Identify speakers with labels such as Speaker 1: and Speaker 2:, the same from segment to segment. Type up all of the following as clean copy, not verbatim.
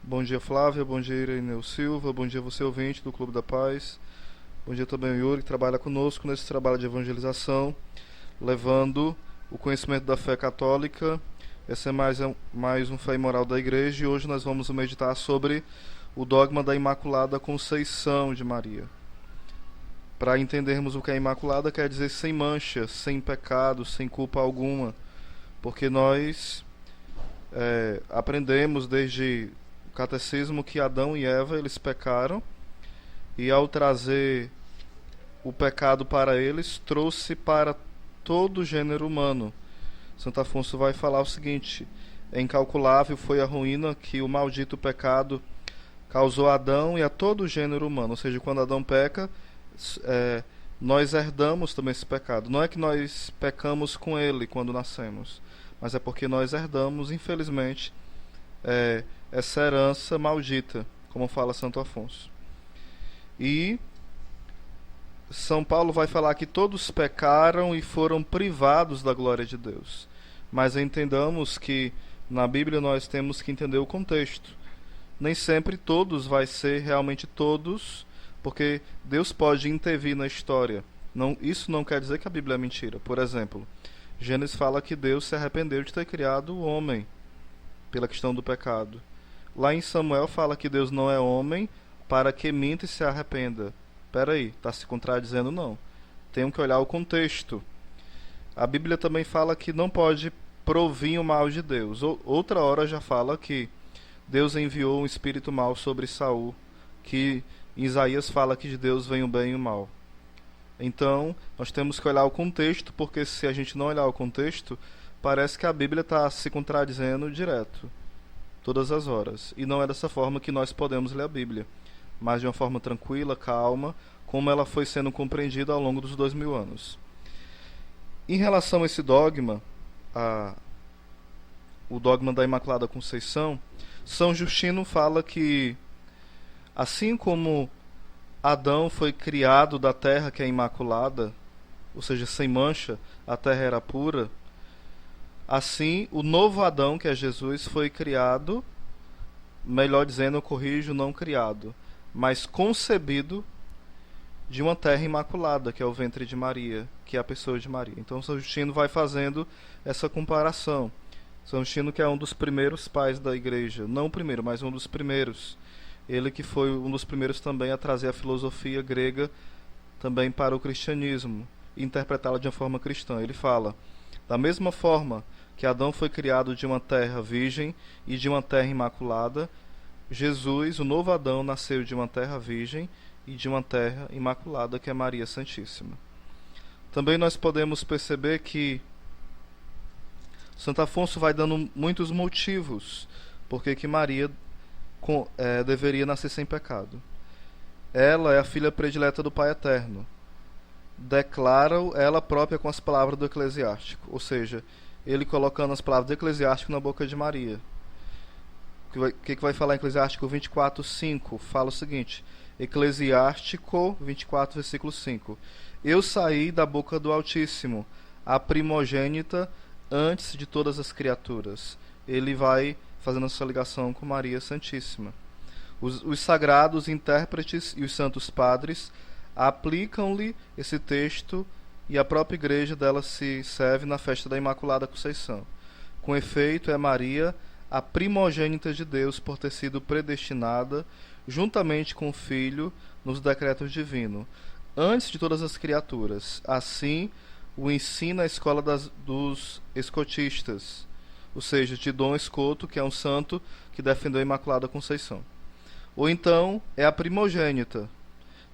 Speaker 1: Bom dia, Flávia. Bom dia, Ireneu Silva. Bom dia, você ouvinte do Clube da Paz. Bom dia também ao Yuri, que trabalha conosco nesse trabalho de evangelização, levando o conhecimento da fé católica. Esse é mais um Fé e Moral da Igreja, e hoje nós vamos meditar sobre o dogma da Imaculada Conceição de Maria. Para entendermos o que é Imaculada, quer dizer sem mancha, sem pecado, sem culpa alguma, porque nós aprendemos desde o catecismo que Adão e Eva eles pecaram, e ao trazer o pecado para eles, trouxe para todo o gênero humano. Santo Afonso vai falar o seguinte: é incalculável foi a ruína que o maldito pecado causou a Adão e a todo o gênero humano. Ou seja, quando Adão peca, nós herdamos também esse pecado. Não é que nós pecamos com ele quando nascemos, mas é porque nós herdamos, infelizmente, essa herança maldita, como fala Santo Afonso. E São Paulo vai falar que todos pecaram e foram privados da glória de Deus. Mas entendamos que na Bíblia nós temos que entender o contexto. Nem sempre todos vai ser realmente todos, porque Deus pode intervir na história. Isso não quer dizer que a Bíblia é mentira. Por exemplo, Gênesis fala que Deus se arrependeu de ter criado o homem pela questão do pecado. Lá em Samuel fala que Deus não é homem para que minta e se arrependa. Peraí, está se contradizendo? Não. Temos que olhar o contexto. A Bíblia também fala que não pode provir o mal de Deus. Outra hora já fala que Deus enviou um espírito mau sobre Saul, que em Isaías fala que de Deus vem o bem e o mal. Então, nós temos que olhar o contexto, porque se a gente não olhar o contexto, parece que a Bíblia está se contradizendo direto, todas as horas. E não é dessa forma que nós podemos ler a Bíblia, mas de uma forma tranquila, calma, como ela foi sendo compreendida ao longo dos 2000 anos. Em relação a esse dogma, o dogma da Imaculada Conceição, São Justino fala que, assim como Adão foi criado da terra que é imaculada, ou seja, sem mancha, a terra era pura, assim o novo Adão, que é Jesus, foi criado, melhor dizendo, eu corrijo, não criado, mas concebido de uma terra imaculada, que é o ventre de Maria, que é a pessoa de Maria. Então São Justino vai fazendo essa comparação. São Justino, que é um dos primeiros pais da igreja, não o primeiro, mas um dos primeiros. Ele que foi um dos primeiros também a trazer a filosofia grega também para o cristianismo e interpretá-la de uma forma cristã. Ele fala: da mesma forma que Adão foi criado de uma terra virgem e de uma terra imaculada, Jesus, o novo Adão, nasceu de uma terra virgem e de uma terra imaculada, que é Maria Santíssima. Também nós podemos perceber que Santo Afonso vai dando muitos motivos por que Maria deveria nascer sem pecado. Ela é a filha predileta do Pai Eterno. Declara ela própria com as palavras do Eclesiástico, ou seja, ele colocando as palavras do Eclesiástico na boca de Maria. O que vai falar em Eclesiástico 24:5? Fala o seguinte: Eclesiástico 24, versículo 5. Eu saí da boca do Altíssimo, a primogênita antes de todas as criaturas. Ele vai fazendo essa ligação com Maria Santíssima. Os sagrados intérpretes e os santos padres aplicam-lhe esse texto, e a própria igreja dela se serve na festa da Imaculada Conceição. Com efeito, é Maria a primogênita de Deus por ter sido predestinada, juntamente com o Filho, nos decretos divinos, antes de todas as criaturas. Assim o ensina a escola dos escotistas, ou seja, de Dom Escoto, que é um santo que defendeu a Imaculada Conceição. Ou então é a primogênita,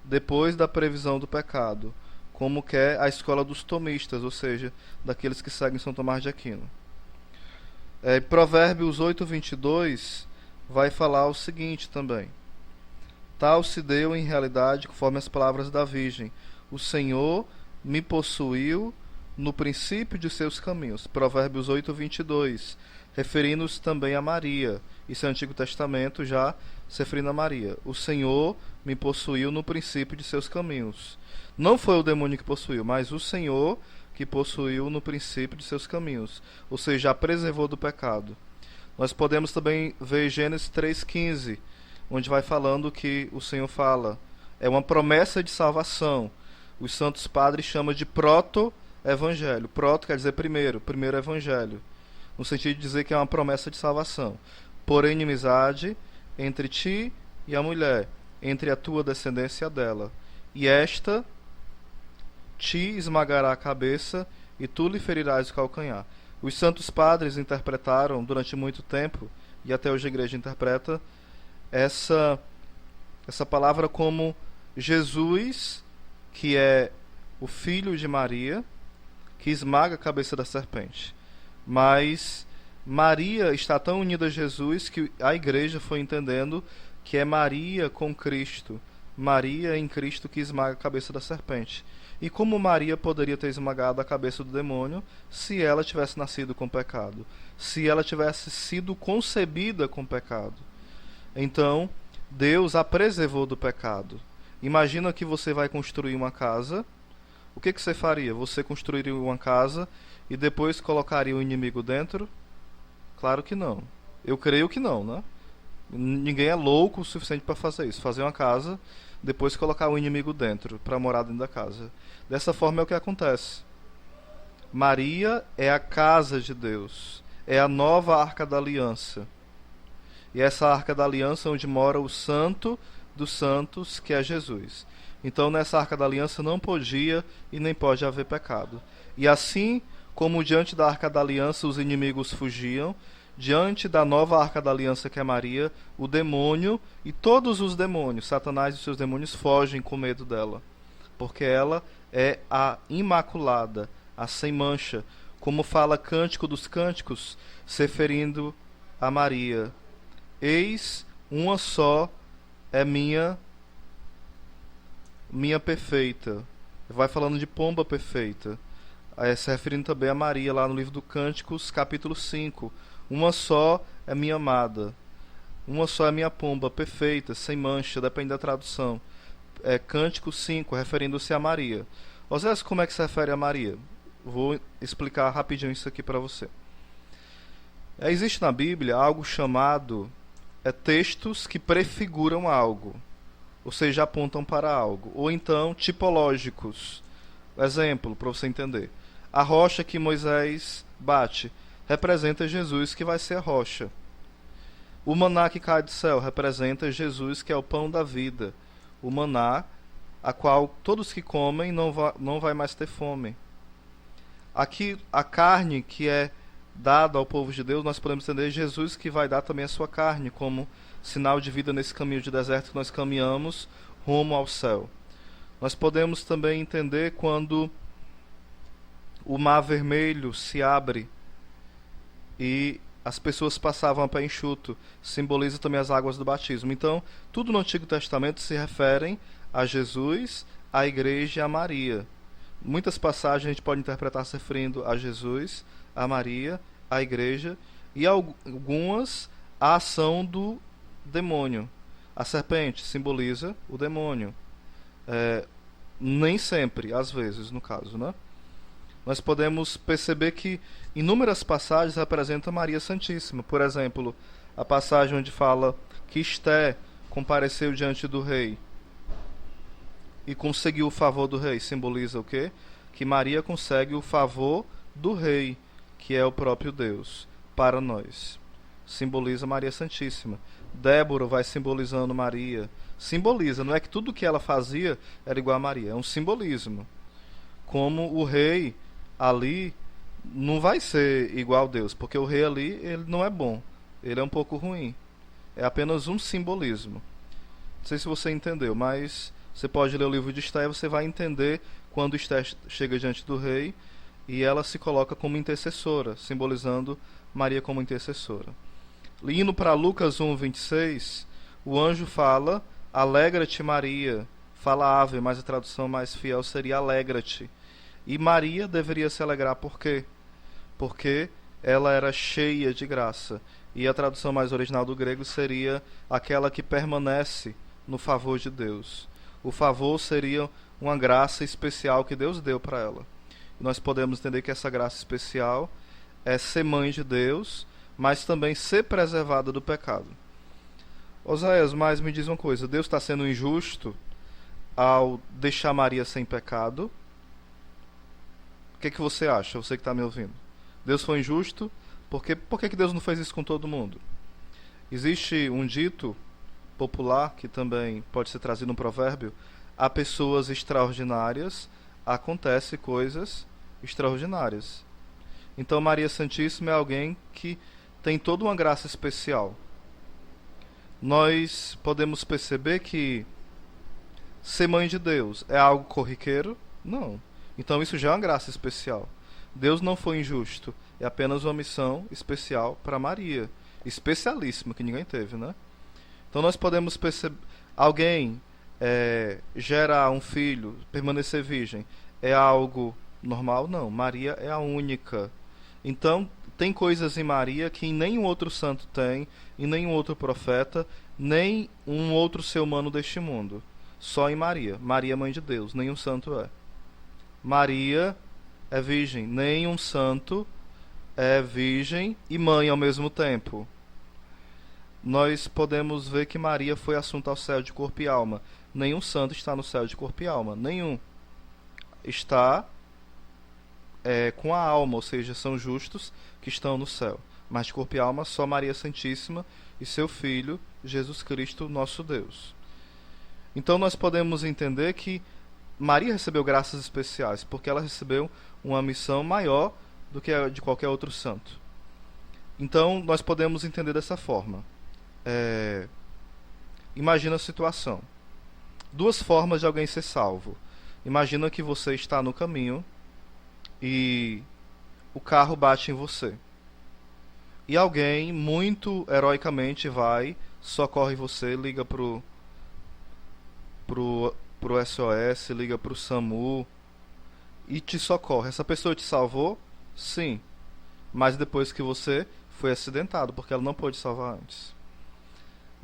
Speaker 1: depois da previsão do pecado, como que é a escola dos tomistas, ou seja, daqueles que seguem São Tomás de Aquino. Provérbios 8:22 vai falar o seguinte também: tal se deu em realidade conforme as palavras da Virgem: o Senhor me possuiu no princípio de seus caminhos. Provérbios 8:22, referindo-se também a Maria. Isso é Antigo Testamento, já se referindo a Maria. O Senhor me possuiu no princípio de seus caminhos. Não foi o demônio que possuiu, mas o Senhor que possuiu no princípio de seus caminhos, ou seja, a preservou do pecado. Nós podemos também ver Gênesis 3,15, onde vai falando que o Senhor fala, é uma promessa de salvação. Os santos padres chamam de proto-evangelho. Proto quer dizer primeiro, primeiro evangelho, no sentido de dizer que é uma promessa de salvação. Porém, inimizade entre ti e a mulher, entre a tua descendência e a dela, e esta te esmagará a cabeça e tu lhe ferirás o calcanhar. Os santos padres interpretaram durante muito tempo, e até hoje a igreja interpreta, essa palavra como Jesus, que é o filho de Maria, que esmaga a cabeça da serpente. Mas Maria está tão unida a Jesus que a igreja foi entendendo que é Maria com Cristo, Maria em Cristo que esmaga a cabeça da serpente. E como Maria poderia ter esmagado a cabeça do demônio se ela tivesse nascido com pecado, se ela tivesse sido concebida com pecado? Então, Deus a preservou do pecado. Imagina que você vai construir uma casa. O que você faria? Você construiria uma casa e depois colocaria o inimigo dentro? Claro que não. Eu creio que não, né? Ninguém é louco o suficiente para fazer isso. Fazer uma casa, depois colocar o inimigo dentro, para morar dentro da casa. Dessa forma é o que acontece. Maria é a casa de Deus. É a nova Arca da Aliança. E essa Arca da Aliança é onde mora o Santo dos Santos, que é Jesus. Então nessa Arca da Aliança não podia e nem pode haver pecado. E assim como diante da Arca da Aliança os inimigos fugiam, diante da nova Arca da Aliança, que é Maria, o demônio e todos os demônios, Satanás e seus demônios, fogem com medo dela. Porque ela é a Imaculada, a sem mancha, como fala Cântico dos Cânticos, se referindo a Maria. Eis, uma só é minha perfeita. Vai falando de pomba perfeita. Se referindo também a Maria, lá no livro do Cânticos, capítulo 5. Uma só é minha amada. Uma só é minha pomba perfeita, sem mancha, depende da tradução. Cântico 5, referindo-se a Maria. Osés, como é que se refere a Maria? Vou explicar rapidinho isso aqui para você. Existe na Bíblia algo chamado textos que prefiguram algo, ou seja, apontam para algo, ou então tipológicos. Exemplo, para você entender. A rocha que Moisés bate representa Jesus, que vai ser a rocha. O maná que cai do céu representa Jesus, que é o pão da vida. O maná, a qual todos que comem não vai mais ter fome. Aqui, a carne que é dada ao povo de Deus, nós podemos entender Jesus, que vai dar também a sua carne como sinal de vida nesse caminho de deserto que nós caminhamos rumo ao céu. Nós podemos também entender quando o mar vermelho se abre e as pessoas passavam a pé enxuto, simboliza também as águas do batismo. Então, tudo no Antigo Testamento se referem a Jesus, a igreja e a Maria. Muitas passagens a gente pode interpretar se referindo a Jesus, a Maria, a igreja, e algumas a ação do demônio. A serpente simboliza o demônio. Nem sempre, às vezes, no caso, né? Nós podemos perceber que inúmeras passagens representam Maria Santíssima. Por exemplo, a passagem onde fala que Esté compareceu diante do rei e conseguiu o favor do rei, simboliza o quê? Que Maria consegue o favor do rei, que é o próprio Deus, para nós. Simboliza Maria Santíssima. Débora vai simbolizando Maria. Simboliza, não é que tudo que ela fazia era igual a Maria, é um simbolismo. Como o rei ali não vai ser igual a Deus, porque o rei ali ele não é bom, ele é um pouco ruim. É apenas um simbolismo. Não sei se você entendeu, mas você pode ler o livro de Esté e você vai entender quando Esté chega diante do rei e ela se coloca como intercessora, simbolizando Maria como intercessora. Indo para Lucas 1:26, o anjo fala: alegra-te, Maria. Fala ave, mas a tradução mais fiel seria alegra-te. E Maria deveria se alegrar por quê? Porque ela era cheia de graça. E a tradução mais original do grego seria aquela que permanece no favor de Deus. O favor seria uma graça especial que Deus deu para ela. Nós podemos entender que essa graça especial é ser mãe de Deus, mas também ser preservada do pecado. Oséias, mas me diz uma coisa, Deus está sendo injusto ao deixar Maria sem pecado? O que você acha, você que está me ouvindo? Deus foi injusto? Por que Deus não fez isso com todo mundo? Existe um dito popular, que também pode ser trazido no provérbio: há pessoas extraordinárias, acontecem coisas extraordinárias. Então Maria Santíssima é alguém que tem toda uma graça especial. Nós podemos perceber que ser mãe de Deus é algo corriqueiro? Não. Então isso já é uma graça especial. Deus não foi injusto, é apenas uma missão especial para Maria, especialíssima, que ninguém teve, né? Então nós podemos perceber, alguém gerar um filho, permanecer virgem, é algo normal? Não, Maria é a única. Então tem coisas em Maria que nenhum outro santo tem, e nenhum outro profeta, nem um outro ser humano deste mundo. Só em Maria. Maria é mãe de Deus, nenhum santo é. Maria é virgem, nenhum santo é virgem e mãe ao mesmo tempo. Nós podemos ver que Maria foi assunta ao céu de corpo e alma. Nenhum santo está no céu de corpo e alma. Nenhum. Está com a alma, ou seja, são justos que estão no céu. Mas de corpo e alma só Maria Santíssima e seu Filho, Jesus Cristo, nosso Deus. Então nós podemos entender que Maria recebeu graças especiais, porque ela recebeu uma missão maior do que a de qualquer outro santo. Então nós podemos entender dessa forma. Imagina a situação. Duas formas de alguém ser salvo. Imagina que você está no caminho e o carro bate em você. E alguém muito heroicamente vai, socorre você, liga pro SOS, liga pro SAMU e te socorre. Essa pessoa te salvou? Sim. Mas depois que você foi acidentado, porque ela não pôde salvar antes.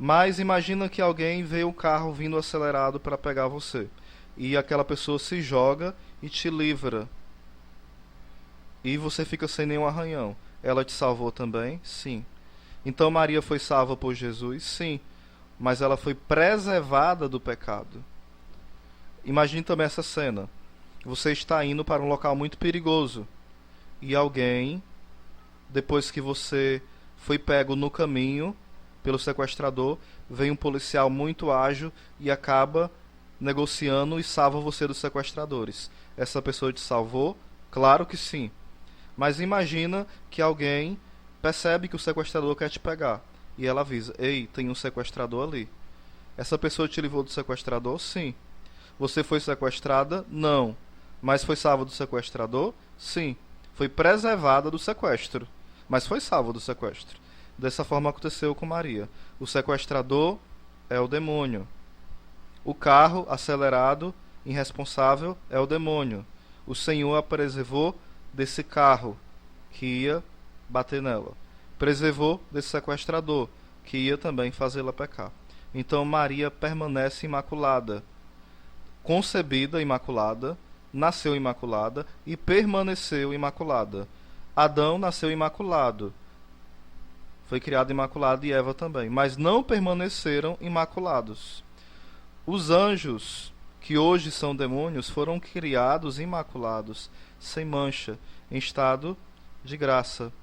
Speaker 1: Mas imagina que alguém vê o carro vindo acelerado para pegar você. E aquela pessoa se joga e te livra. E você fica sem nenhum arranhão. Ela te salvou também? Sim. Então Maria foi salva por Jesus? Sim. Mas ela foi preservada do pecado. Imagine também essa cena. Você está indo para um local muito perigoso. E alguém, depois que você foi pego no caminho pelo sequestrador, vem um policial muito ágil e acaba negociando e salva você dos sequestradores. Essa pessoa te salvou? Claro que sim. Mas imagina que alguém percebe que o sequestrador quer te pegar. E ela avisa: ei, tem um sequestrador ali. Essa pessoa te livrou do sequestrador? Sim. Você foi sequestrada? Não. Mas foi salva do sequestrador? Sim. Foi preservada do sequestro, mas foi salva do sequestro. Dessa forma aconteceu com Maria. O sequestrador é o demônio. O carro acelerado, irresponsável, é o demônio. O Senhor a preservou desse carro que ia bater nela. Preservou desse sequestrador que ia também fazê-la pecar. Então Maria permanece imaculada, concebida imaculada, nasceu imaculada e permaneceu imaculada. Adão nasceu imaculado, foi criado imaculado, e Eva também, mas não permaneceram imaculados. Os anjos, que hoje são demônios, foram criados imaculados, sem mancha, em estado de graça,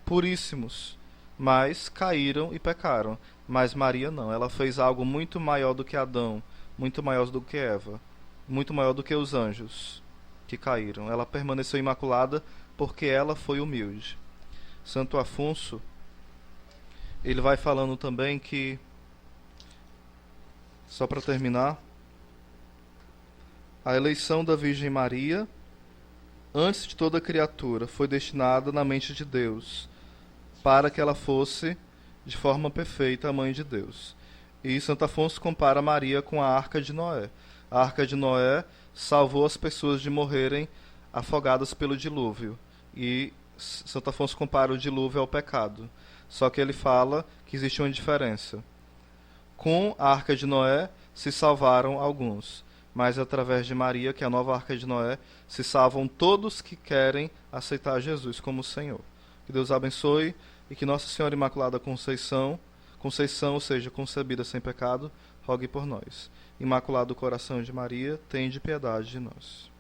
Speaker 1: puríssimos, mas caíram e pecaram. Mas Maria não, ela fez algo muito maior do que Adão, muito maior do que Eva, muito maior do que os anjos que caíram. Ela permaneceu imaculada porque ela foi humilde. Santo Afonso, ele vai falando também que, só para terminar, a eleição da Virgem Maria, antes de toda criatura, foi destinada na mente de Deus, para que ela fosse, de forma perfeita, a mãe de Deus. E Santo Afonso compara Maria com a Arca de Noé. A Arca de Noé salvou as pessoas de morrerem afogadas pelo dilúvio. E Santo Afonso compara o dilúvio ao pecado. Só que ele fala que existe uma diferença. Com a Arca de Noé se salvaram alguns. mas através de Maria, que é a nova Arca de Noé, se salvam todos que querem aceitar Jesus como Senhor. Que Deus abençoe e que Nossa Senhora Imaculada Conceição, seja concebida sem pecado, rogue por nós. Imaculado Coração de Maria, tende piedade de nós.